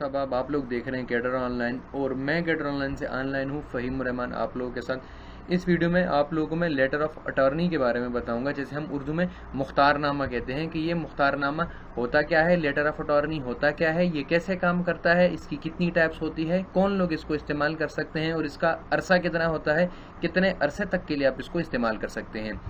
दोस्त, अब आप लोग देख रहे हैं कैडर ऑनलाइन और मैं कैडर ऑनलाइन से ऑनलाइन हूँ फ़हीम रहमान आप लोगों के साथ। इस वीडियो में आप लोगों को मैं लेटर ऑफ अटॉर्नी के बारे में बताऊंगा, जैसे हम उर्दू में मुख्तारनामा कहते हैं कि ये मुख्तारनामा होता क्या है, लेटर ऑफ अटॉर्नी होता क्या है, ये कैसे काम करता है, इसकी कितनी टाइप्स होती है, कौन लोग इसको इस्तेमाल कर सकते हैं और इसका अरसा कितना होता है, कितने अरसे तक के लिए आप इसको इस्तेमाल कर सकते हैं।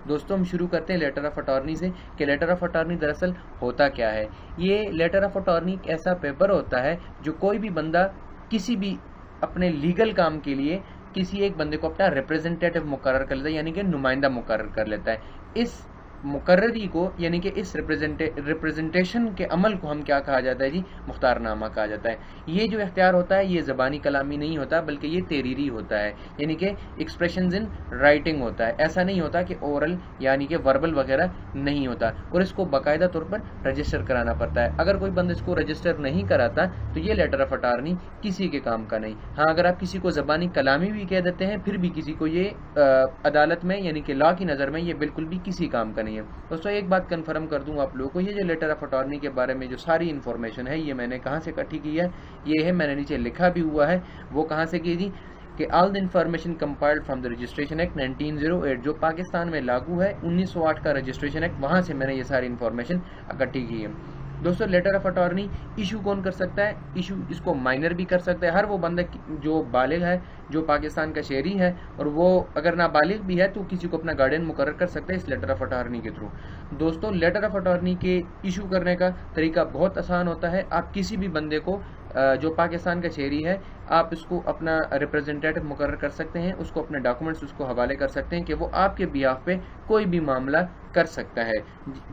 दोस्तों हम शुरू करते हैं लेटर ऑफ अटॉर्नी से कि लेटर ऑफ अटॉर्नी दरअसल होता क्या है। ये लेटर ऑफ अटॉर्नी एक ऐसा पेपर होता है जो कोई भी बंदा किसी भी अपने लीगल काम के लिए किसी एक बंदे को अपना रिप्रेजेंटेटिव मुकर्रर कर लेता है, यानी कि नुमाइंदा मुकर्रर कर लेता है। इस मुकर्ररी को यानी कि इस रिप्रेजेंटेशन के अमल को हम क्या कहा जाता है जी, मुख्तारनामा कहा जाता है। ये जो इख्तियार होता है ये ज़बानी कलामी नहीं होता बल्कि ये तहरीरी होता है, यानी कि एक्सप्रेशंस इन राइटिंग होता है। ऐसा नहीं होता कि ओरल यानी कि वर्बल वगैरह नहीं होता, और इसको बाकायदा तौर पर रजिस्टर कराना पड़ता है। अगर कोई बंदा इसको रजिस्टर नहीं कराता तो ये लेटर ऑफ अटॉर्नी किसी के काम का नहीं। हाँ, अगर आप किसी को ज़बानी कलामी भी कह देते हैं फिर भी किसी को ये अदालत में यानी कि लॉ की नज़र में ये बिल्कुल भी किसी काम का नहीं है। दोस्तों एक बात कंफर्म कर दूं आप लोगों को, ये जो लेटर ऑफ अटॉर्नी के बारे में जो सारी इन्फॉर्मेशन है ये मैंने कहाँ से इकट्ठी की है, ये है मैंने नीचे लिखा भी हुआ है। वो कहाँ से की थी कि all the information compiled from the registration act 1908 जो पाकिस्तान में लागू है, 1908 का रजिस्ट्रेशन एक्ट, वहाँ से मैंने ये सारी इन्फॉर्मेशन इकट्ठी की है। दोस्तों लेटर ऑफ अटॉर्नी इशू कौन कर सकता है? इशू इसको माइनर भी कर सकता है, हर वो बंदा जो बालिग है, जो पाकिस्तान का शहरी है, और वो अगर नाबालिग भी है तो किसी को अपना गार्डियन मुकर्रर कर सकता है इस लेटर ऑफ अटॉर्नी के थ्रू। दोस्तों लेटर ऑफ अटॉर्नी के इशू करने का तरीका बहुत आसान होता है। आप किसी भी बंदे को जो पाकिस्तान का शहरी है, आप इसको अपना रिप्रेजेंटेटिव मुकर्रर कर सकते हैं, उसको अपने डॉक्यूमेंट्स उसको हवाले कर सकते हैं कि वो आपके बिहाफ पे कोई भी मामला कर सकता है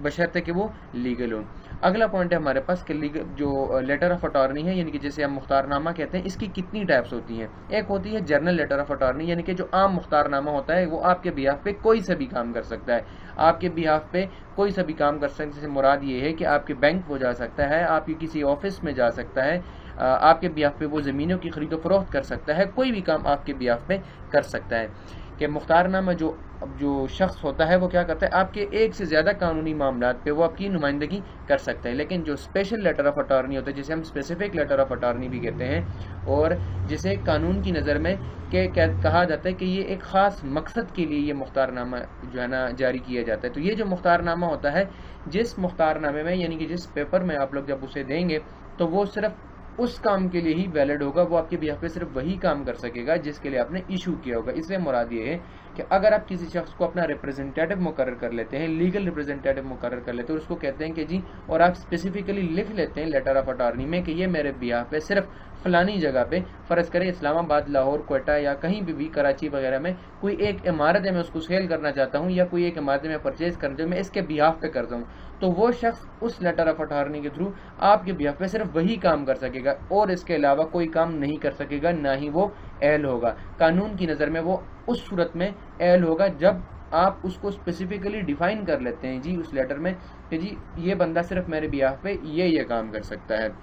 बशर्ते कि वो लीगल हो। अगला पॉइंट है हमारे पास कि जो लेटर ऑफ अटॉर्नी है यानी कि जैसे हम मुख्तारनामा कहते हैं, इसकी कितनी टाइप्स होती हैं। एक होती है जनरल लेटर ऑफ अटॉर्नी, यानी कि जो आम मुख्तारनामा होता है वो आपके बिहाफ पे कोई सा भी काम कर सकता है, आपके बिहाफ पे कोई सा भी काम कर सकता है। जैसे मुराद ये है कि आपके बैंक वो जा सकता है, आपके किसी ऑफिस में जा सकता है, आपके बिहाफ पे वो ज़मीनों की खरीदो फरोख्त कर सकता है, कोई भी काम आपके बिहाफ पे कर सकता है। कि मुख्तारनामा जो शख्स होता है वो क्या करता है, आपके एक से ज़्यादा कानूनी मामलात पे वो आपकी नुमाइंदगी कर सकता है। लेकिन जो स्पेशल लेटर ऑफ अटॉर्नी होता है, जिसे हम स्पेसिफिक लेटर ऑफ अटॉर्नी भी कहते हैं, और जिसे कानून की नज़र में कहा जाता है कि ये एक ख़ास मकसद के लिए ये मुख्तारनामा जो है ना जारी किया जाता है। तो ये जो मुख्तारनामा होता है, जिस मुख्तारनामे में यानी कि जिस पेपर में आप लोग जब उसे देंगे तो वो सिर्फ उस काम के लिए ही वैलिड होगा, वो आपके बिहाफ पे सिर्फ वही काम कर सकेगा जिसके लिए आपने इशू किया होगा। इससे मुराद ये है कि अगर आप किसी शख्स को अपना रिप्रेजेंटेटिव मुकर्रर कर लेते हैं, लीगल रिप्रेजेंटेटिव मुकर्रर कर लेते हैं, और उसको कहते हैं कि जी, और आप स्पेसिफिकली लिख लेते हैं लेटर ऑफ अटॉर्नी में कि ये मेरे बिहाफ पे सिर्फ फलानी जगह पे, फ़र्ज़ करें इस्लामाबाद, लाहौर, कोयटा या कहीं भी कराची वगैरह में कोई एक इमारत है, मैं उसको सेल करना चाहता हूँ, या कोई एक इमारत में परचेज करना चाहूँ, मैं इसके बिहाफ पे करता हूँ, तो वो शख्स उस लेटर ऑफ अटॉर्नी के थ्रू आपके बिहाफ पे सिर्फ वही काम कर सकेगा और इसके अलावा कोई काम नहीं कर सकेगा, ना ही वो एहल होगा। कानून की नज़र में वो उस सूरत में एहल होगा जब आप उसको स्पेसिफिकली डिफाइन कर लेते हैं जी उस लेटर में कि जी ये बंदा सिर्फ मेरे बिहाफ पे ये काम कर सकता है।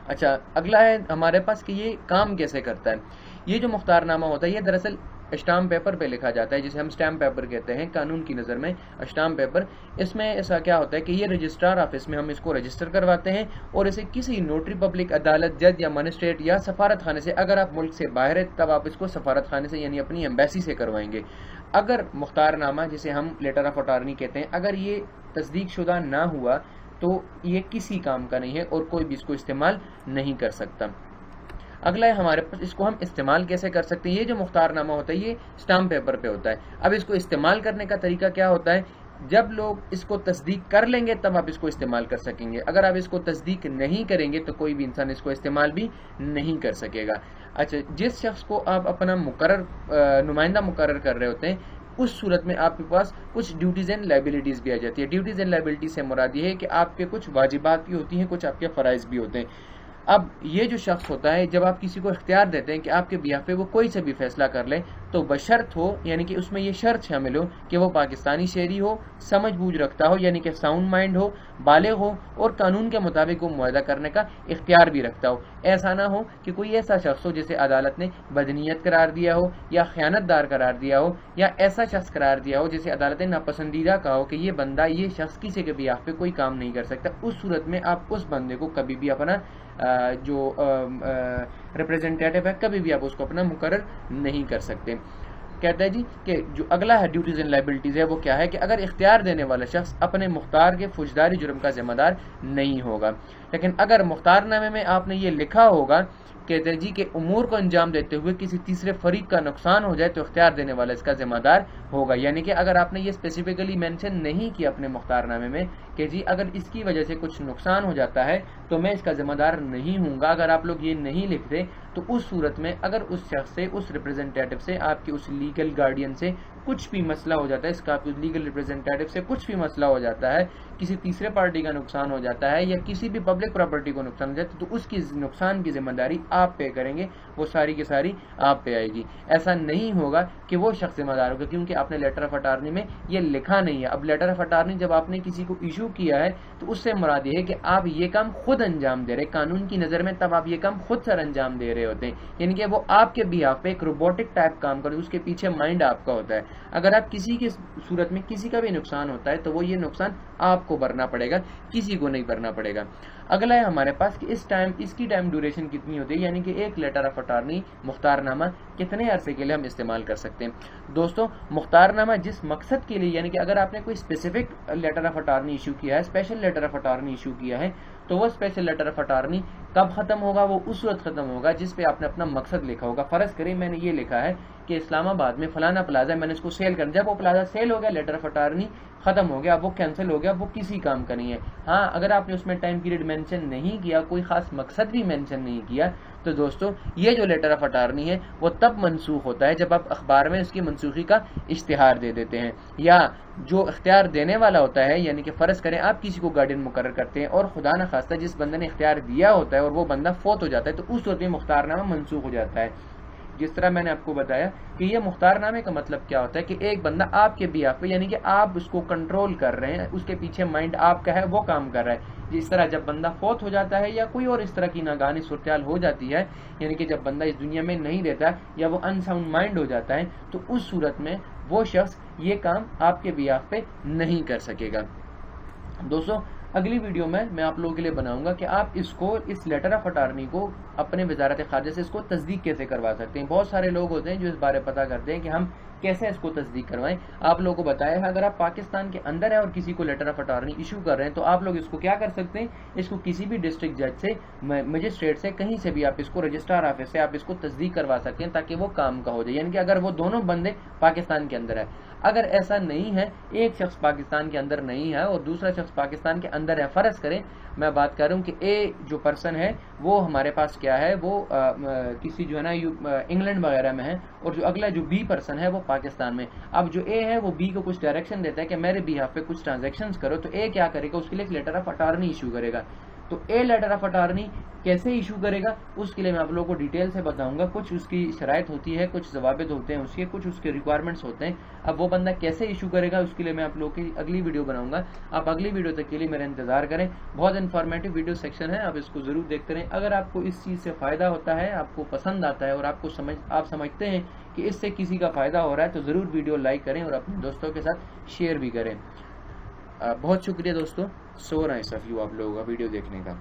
अच्छा, अगला है हमारे पास कि ये काम कैसे करता है। ये जो मुख्तारनामा होता है ये दरअसल स्टाम्प पेपर पे लिखा जाता है, जिसे हम स्टैम्प पेपर कहते हैं कानून की नज़र में, स्टाम्प पेपर। इसमें ऐसा क्या होता है कि ये रजिस्ट्रार ऑफिस में हम इसको रजिस्टर करवाते हैं और इसे किसी नोटरी पब्लिक, अदालत, जज या मजिस्ट्रेट या सफारत खाने से, अगर आप मुल्क से बाहर है तब आप इसको सफारत खाने से यानी अपनी एम्बेसी से करवाएंगे। अगर मुख्तारनामा जिसे हम लेटर ऑफ अटॉर्नी कहते हैं, अगर ये तस्दीक शुदा ना हुआ तो ये किसी काम का नहीं है और कोई भी इसको इस्तेमाल नहीं कर सकता। अगला है हमारे पास, इसको हम इस्तेमाल कैसे कर सकते हैं। ये जो मुख्तारनामा होता है ये स्टाम्प पेपर पे होता है। अब इसको इस्तेमाल करने का तरीका क्या होता है, जब लोग इसको तस्दीक कर लेंगे तब आप इसको इस्तेमाल कर सकेंगे। अगर आप इसको तस्दीक नहीं करेंगे तो कोई भी इंसान इसको इस्तेमाल भी नहीं कर सकेगा। अच्छा, जिस शख्स को आप अपना नुमाइंदा मुकर्रर कर रहे होते हैं, उस सूरत में आपके पास कुछ ड्यूटीज़ एंड लाइबिलिटीज़ भी आ जाती है। ड्यूटीज़ एंड लाइबिलिटीज़ से मुराद ये है कि आपके कुछ वाजिबात भी होती हैं, कुछ आपके फ़राइज़ भी होते हैं। अब ये जो शख्स होता है, जब आप किसी को इख्तियार देते हैं कि आपके बिहाफ पे वो कोई से भी फैसला कर ले, तो बशर्त हो यानी कि उसमें ये शर्त शामिल हो कि वो पाकिस्तानी शहरी हो, समझ बूझ रखता हो यानी कि साउंड माइंड हो, बालिग हो और कानून के मुताबिक वो मुआहदा करने का इख्तियार भी रखता हो। ऐसा ना हो कि कोई ऐसा शख्स हो जिसे अदालत ने बदनीयत करार दिया हो या ख़यानतदार करार दिया हो, या ऐसा शख्स करार दिया हो जिसे अदालत ने नापसंदीदा कहा हो कि ये बंदा, ये शख्स किसी के बिहाफ पे कोई काम नहीं कर सकता। उस सूरत में आप उस बंदे को कभी भी अपना جو ریپریزنٹیٹو ہے کبھی بھی آپ اس کو اپنا مقرر نہیں کر سکتے. کہتا ہے جی کہ جو اگلا ہے ڈیوٹیز اینڈ لائبلٹیز ہے وہ کیا ہے کہ اگر اختیار دینے والا شخص اپنے مختار کے فوجداری جرم کا ذمہ دار نہیں ہوگا. لیکن اگر مختار نامے میں آپ نے یہ لکھا ہوگا کہتے ہیں جی کہ امور کو انجام دیتے ہوئے کسی تیسرے فریق کا نقصان ہو جائے تو اختیار دینے والا اس کا ذمہ دار ہوگا. یعنی کہ اگر آپ نے یہ اسپیسیفکلی مینشن نہیں کیا اپنے مختار نامے میں کہ جی اگر اس کی وجہ سے کچھ نقصان ہو جاتا ہے تو میں اس کا ذمہ دار نہیں ہوں گا، اگر آپ لوگ یہ نہیں لکھتے تو اس صورت میں اگر اس شخص سے، اس ریپریزنٹیٹو سے، آپ کے اس لیگل گارڈین سے کچھ بھی مسئلہ ہو جاتا ہے، اس کا لیگل ریپریزنٹیٹو سے کچھ بھی مسئلہ ہو جاتا ہے، کسی تیسرے پارٹی کا نقصان ہو جاتا ہے یا کسی بھی پبلک پراپرٹی کو نقصان ہو جاتا ہے تو اس کی نقصان کی ذمہ داری آپ پے کریں گے، وہ ساری کی ساری آپ پہ آئے گی. ایسا نہیں ہوگا کہ وہ شخص ذمہ دار ہوگا کیونکہ آپ نے لیٹر آف اٹارنی میں یہ لکھا نہیں ہے. اب لیٹر آف اٹارنی جب آپ نے کسی کو ایشو کیا ہے تو اس سے مراد یہ ہے کہ آپ یہ کام خود انجام دے رہے، قانون کی نظر میں تب آپ یہ کام خود سر انجام دے رہے ہوتے ہیں، یعنی کہ وہ آپ کے بیہاف پہ ایک روبوٹک ٹائپ کام کرے، اس کے پیچھے مائنڈ آپ کا ہوتا ہے. اگر آپ کسی کی صورت میں کسی کا بھی نقصان ہوتا ہے تو وہ یہ نقصان آپ کو بھرنا پڑے گا، کسی کو نہیں بھرنا پڑے گا. اگلا ہے ہمارے پاس کہ اس کی ٹائم ڈیوریشن کتنی ہوتی ہے، یعنی کہ ایک لیٹر آف اٹارنی مختار نامہ کتنے عرصے کے لیے ہم استعمال کر سکتے ہیں. دوستوں مختار نامہ جس مقصد کے لیے، یعنی کہ اگر آپ نے کوئی specific letter of attorney issue کیا ہے، special letter of attorney issue کیا ہے، تو وہ اسپیشل لیٹر آف اٹارنی کب ختم ہوگا؟ وہ اس وقت ختم ہوگا جس پہ آپ نے اپنا مقصد لکھا ہوگا. فرض کریں میں نے یہ لکھا ہے کہ اسلام آباد میں فلانا پلازا ہے، میں نے اس کو سیل کرنا، جب وہ پلازا سیل ہو گیا لیٹر آف اٹارنی ختم ہو گیا، اب وہ کینسل ہو گیا، وہ کسی کام کا نہیں ہے. ہاں اگر آپ نے اس میں ٹائم پیریڈ مینشن نہیں کیا، کوئی خاص مقصد بھی مینشن نہیں کیا، تو دوستوں یہ جو لیٹر آف اٹارنی ہے وہ تب منسوخ ہوتا ہے جب آپ اخبار میں اس کی منسوخی کا اشتہار دے دیتے ہیں، یا جو اختیار دینے والا ہوتا ہے، یعنی کہ فرض کریں آپ کسی کو گارڈین مقرر کرتے ہیں اور خدا نخواستہ جس بندے نے اختیار دیا ہوتا ہے اور وہ بندہ فوت ہو جاتا ہے تو اس وقت میں مختار نامہ منسوخ ہو جاتا ہے. جس طرح میں نے آپ کو بتایا کہ یہ مختار نامے کا مطلب کیا ہوتا ہے کہ ایک بندہ آپ کے بیہاف پہ، یعنی کہ آپ اس کو کنٹرول کر رہے ہیں، اس کے پیچھے مائنڈ آپ کا ہے، وہ کام کر رہا ہے. جس طرح جب بندہ فوت ہو جاتا ہے یا کوئی اور اس طرح کی ناگہانی صورتحال ہو جاتی ہے، یعنی کہ جب بندہ اس دنیا میں نہیں رہتا یا وہ ان ساؤنڈ مائنڈ ہو جاتا ہے، تو اس صورت میں وہ شخص یہ کام آپ کے بیہاف پہ نہیں کر سکے گا. دوستوں اگلی ویڈیو میں آپ لوگوں کے لیے بناؤں گا کہ آپ اس لیٹر آف اٹارنی کو اپنے وزارت خارجہ سے اس کو تصدیق کیسے کروا سکتے ہیں. بہت سارے لوگ ہوتے ہیں جو اس بارے پتہ کرتے ہیں کہ ہم کیسے اس کو تصدیق کروائیں. آپ لوگوں کو بتایا ہے اگر آپ پاکستان کے اندر ہیں اور کسی کو لیٹر آف اٹارنی ایشو کر رہے ہیں تو آپ لوگ اس کو کیا کر سکتے ہیں، اس کو کسی بھی ڈسٹرکٹ جج سے، مجسٹریٹ سے، کہیں سے بھی آپ اس کو رجسٹرار آفس سے آپ اس کو تصدیق کروا سکتے ہیں تاکہ وہ کام کا ہو جائے. یعنی کہ اگر وہ دونوں بندے پاکستان کے اندر ہے، اگر ایسا نہیں ہے، ایک شخص پاکستان کے اندر نہیں ہے اور دوسرا شخص پاکستان کے اندر ہے، فرض کریں میں بات کر رہا ہوں کہ اے جو پرسن ہے وہ ہمارے پاس کیا ہے، وہ کسی جو ہے نا انگلینڈ وغیرہ میں ہے، اور جو اگلا جو بی پرسن ہے وہ پاکستان میں. اب جو اے ہے وہ بی کو کچھ ڈائریکشن دیتا ہے کہ میرے بیہاف پہ کچھ ٹرانزیکشنز کرو، تو اے کیا کرے گا، اس کے لیے ایک لیٹر آف اٹارنی ایشو کرے گا. تو اے لیٹر آف اٹارنی کیسے ایشو کرے گا اس کے لیے میں آپ لوگوں کو ڈیٹیل سے بتاؤں گا. کچھ اس کی شرائط ہوتی ہے، کچھ ضوابط ہوتے ہیں اس کے، کچھ اس کے ریکوائرمنٹس ہوتے ہیں. اب وہ بندہ کیسے ایشو کرے گا اس کے لیے میں آپ لوگوں کی اگلی ویڈیو بناؤں گا. آپ اگلی ویڈیو تک کے لیے میرا انتظار کریں. بہت انفارمیٹیو ویڈیو سیکشن ہے، آپ اس کو ضرور دیکھتے رہیں. اگر آپ کو اس چیز سے فائدہ ہوتا ہے، آپ کو پسند آتا ہے اور آپ سمجھتے ہیں کہ اس سے کسی کا فائدہ ہو رہا ہے تو ضرور ویڈیو لائک کریں اور اپنے دوستوں کے ساتھ شیئر بھی کریں. بہت شکریہ دوستوں. سو نائس آف یو آپ لوگوں کا ویڈیو دیکھنے کا.